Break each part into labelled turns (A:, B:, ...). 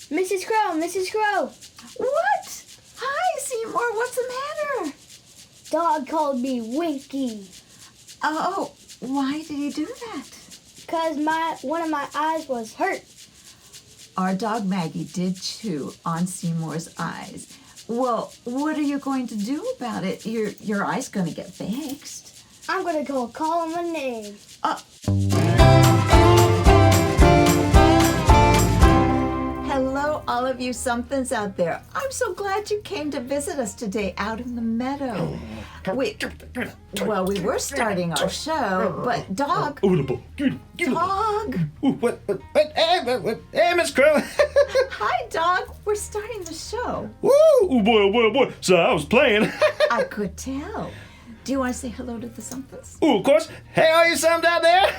A: Mrs. Crow, Mrs. Crow.
B: What? Hi, Seymour. What's the matter?
A: Dog called me Winky.
B: Oh, why did he do that?
A: Because one of my eyes was hurt.
B: Our dog Maggie did chew on Seymour's eyes. Well, what are you going to do about it? Your eye's going to get fixed.
A: I'm going to go call him a name.
B: Hello, all of you Sumpthins out there. I'm so glad you came to visit us today out in the meadow. We were starting our show, but Dog. Dog.
C: What? Hey, Miss Crow.
B: Hi, Dog. We're starting the show.
C: Woo! Oh boy. So I was playing.
B: I could tell. Do you want to say hello to the Sumpthins?
C: Oh, of course. Hey, are you Sumpt out there?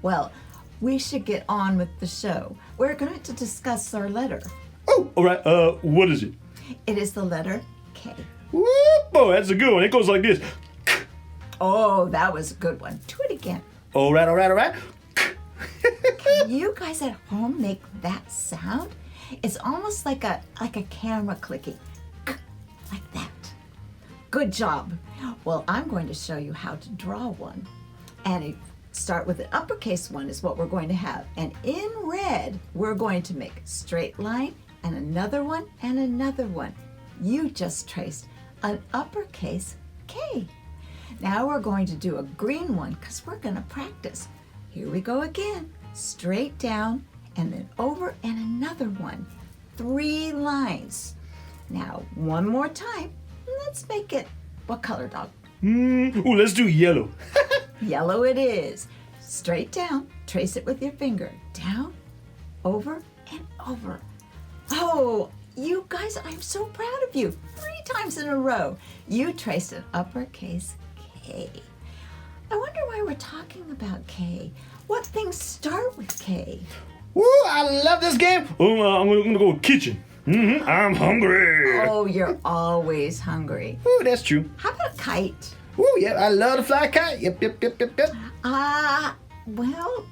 B: Well, we should get on with the show. We're going to discuss our letter.
C: Oh, all right. What is it?
B: It is the letter K.
C: Woo! Boy, that's a good one. It goes like this.
B: Oh, that was a good one. Do it again.
C: All right.
B: Can you guys at home make that sound? It's almost like a camera clicking. Like that. Good job. Well, I'm going to show you how to draw one. And start with an uppercase one is what we're going to have. And in red, we're going to make a straight line and another one and another one. You just traced an uppercase K. Now we're going to do a green one because we're going to practice. Here we go again. Straight down and then over and another one. 3 lines. Now one more time. Let's make it, what color, Dog?
C: Let's do yellow.
B: Yellow it is. Straight down, trace it with your finger. Down, over, and over. Oh, you guys, I'm so proud of you. 3 times in a row. You traced an uppercase K. I wonder why we're talking about K. What things start with K?
C: Woo! I love this game. Oh, I'm gonna go kitchen. I'm hungry.
B: Oh, you're always hungry.
C: Ooh, that's true.
B: How about a kite?
C: Ooh, yeah, I love to fly a kite. Yep.
B: Well,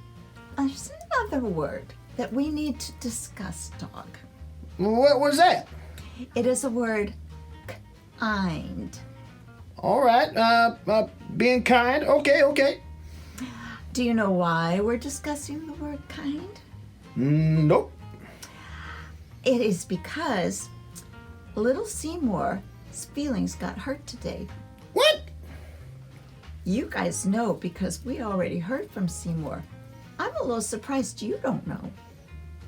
B: there's another word that we need to discuss, Dog.
C: What was that?
B: It is a word, kind.
C: All right, being kind. Okay.
B: Do you know why we're discussing the word kind?
C: Nope.
B: It is because little Seymour's feelings got hurt today.
C: What?
B: You guys know because we already heard from Seymour. I'm a little surprised you don't know.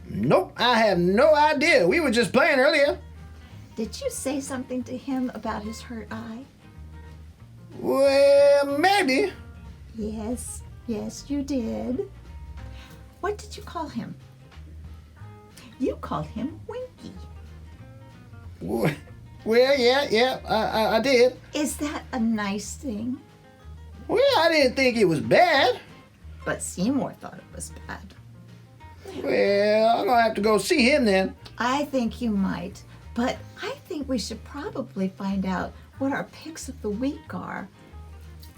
C: Nope, I have no idea. We were just playing earlier.
B: Did you say something to him about his hurt eye?
C: Well, maybe.
B: Yes, you did. What did you call him? You called him Winky.
C: Well, yeah, I did.
B: Is that a nice thing?
C: Well, I didn't think it was bad.
B: But Seymour thought it was bad.
C: Well, I'm gonna have to go see him then.
B: I think you might, but I think we should probably find out what our picks of the week are.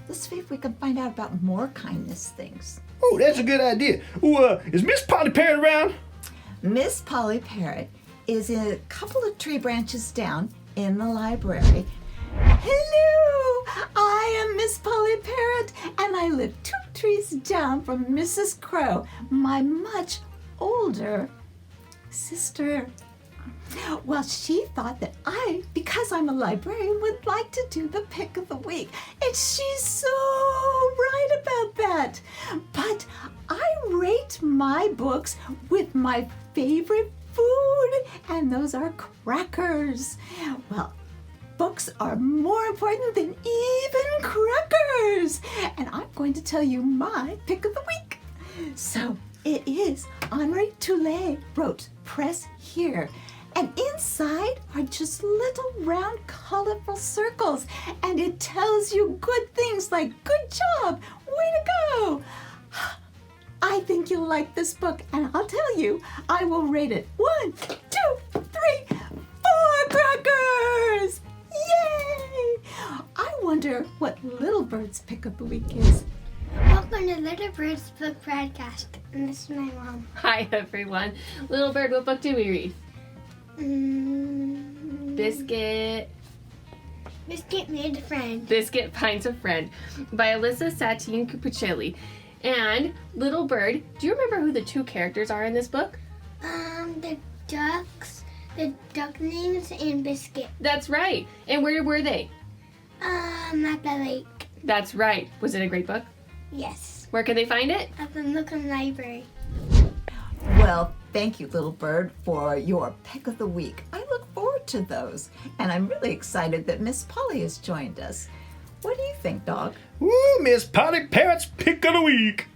B: Let's see if we can find out about more kindness things.
C: Oh, that's a good idea. Is Miss Polly Parrot around?
B: Miss Polly Parrot is a couple of tree branches down in the library. Hello, I am Miss Polly Parrot, and I live 2 trees down from Mrs. Crow, my much older sister. Well, she thought that because I'm a librarian, would like to do the pick of the week. And she's so right about that. But I rate my books with my favorite food, and those are crackers. Well, books are more important than even crackers. And I'm going to tell you my pick of the week. So it is Henri Toulet wrote Press Here. And inside are just little round colorful circles. And it tells you good things like, good job, way to go. I think you'll like this book, and I'll tell you, I will rate it 1, 2, 3, 4 crackers! Yay! I wonder what Little Bird's pick of the week is.
D: Welcome to Little Bird's Book Broadcast.
A: And this is my mom.
D: Hi, everyone. Little Bird, what book do we read? Biscuit
A: Made a friend.
D: Biscuit Finds a Friend by Alyssa Satine Cupicelli. And Little Bird, do you remember who the two characters are in this book?
A: The ducklings and Biscuit.
D: That's right. And where were they?
A: At the lake.
D: That's right. Was it a great book?
A: Yes.
D: Where can they find it?
A: At the Lookham Library.
B: Well, thank you, Little Bird, for your pick of the week. I look forward to those, and I'm really excited that Miss Polly has joined us. What do you think, dog?
C: Woo, Miss Polly Parrot's pick of the week.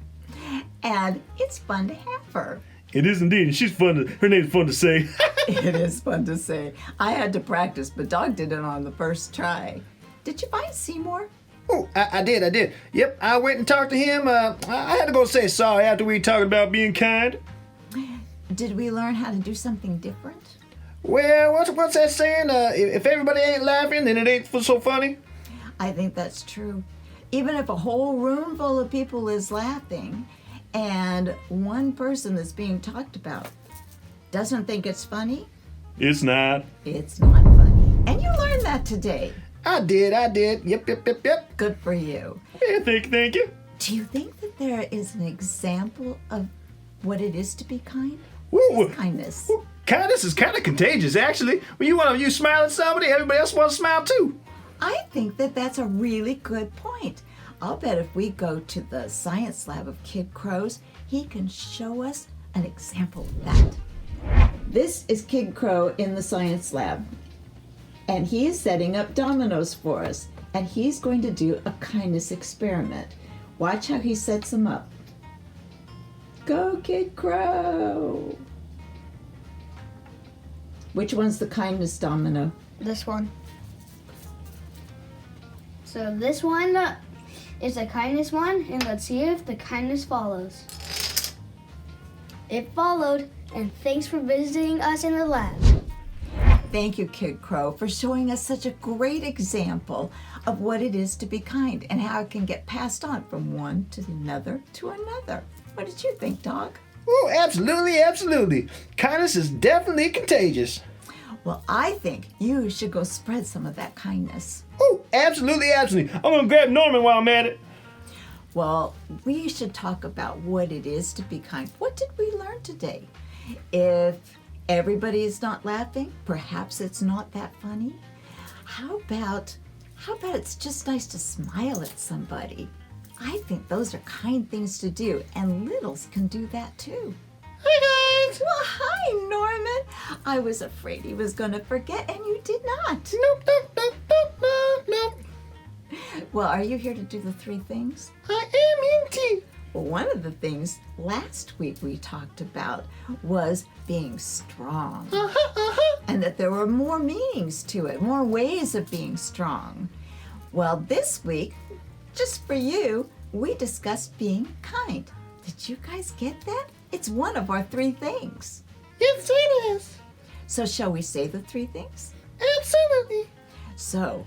B: And it's fun to have her.
C: It is indeed, and she's fun. Her name's fun to say.
B: It is fun to say. I had to practice, but Dog did it on the first try. Did you find Seymour?
C: Oh, I did. Yep, I went and talked to him. I had to go say sorry after we talked about being kind.
B: Did we learn how to do something different?
C: Well, what's that saying? If everybody ain't laughing, then it ain't so funny.
B: I think that's true. Even if a whole room full of people is laughing and one person that's being talked about doesn't think it's funny,
C: It's not.
B: it's not funny. And you learned that today.
C: I did. Yep.
B: Good for you.
C: Yeah, thank you.
B: Do you think that there is an example of what it is to be kind?
C: Woo,
B: Kindness.
C: kindness is kind of contagious, actually. When you smile at somebody, everybody else wants to smile too.
B: I think that that's a really good point. I'll bet if we go to the science lab of Kid Crow's, he can show us an example of that. This is Kid Crow in the science lab, and he is setting up dominoes for us, and he's going to do a kindness experiment. Watch how he sets them up. Go, Kid Crow! Which one's the kindness domino?
A: This one. So this one is the kindness one, and let's see if the kindness follows. It followed, and thanks for visiting us in the lab.
B: Thank you, Kid Crow, for showing us such a great example of what it is to be kind and how it can get passed on from one to another to another. What did you think, Dog?
C: Oh, absolutely. Kindness is definitely contagious.
B: Well, I think you should go spread some of that kindness.
C: Oh, absolutely. I'm gonna grab Norman while I'm at it.
B: Well, we should talk about what it is to be kind. What did we learn today? If everybody is not laughing, perhaps it's not that funny. How about it's just nice to smile at somebody? I think those are kind things to do, and littles can do that too.
C: Hi, guys.
B: Well, hi, Norman. I was afraid he was going to forget, and you did not.
C: Nope.
B: Well, are you here to do the three things?
C: I am indeed.
B: Well, one of the things last week we talked about was being strong, and that there were more meanings to it, more ways of being strong. Well, this week, just for you, we discussed being kind. Did you guys get that? It's one of our three things.
C: Yes, it is.
B: So shall we say the three things?
C: Absolutely.
B: So,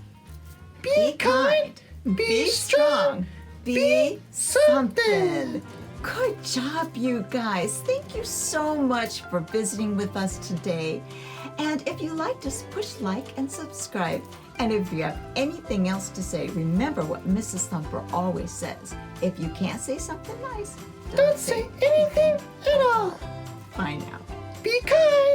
C: Be kind.
B: be strong, be something. Good job, you guys. Thank you so much for visiting with us today. And if you liked us, push like and subscribe. And if you have anything else to say, remember what Mrs. Thumper always says. If you can't say something nice,
C: Don't say anything at all.
B: Bye now.
C: Be kind.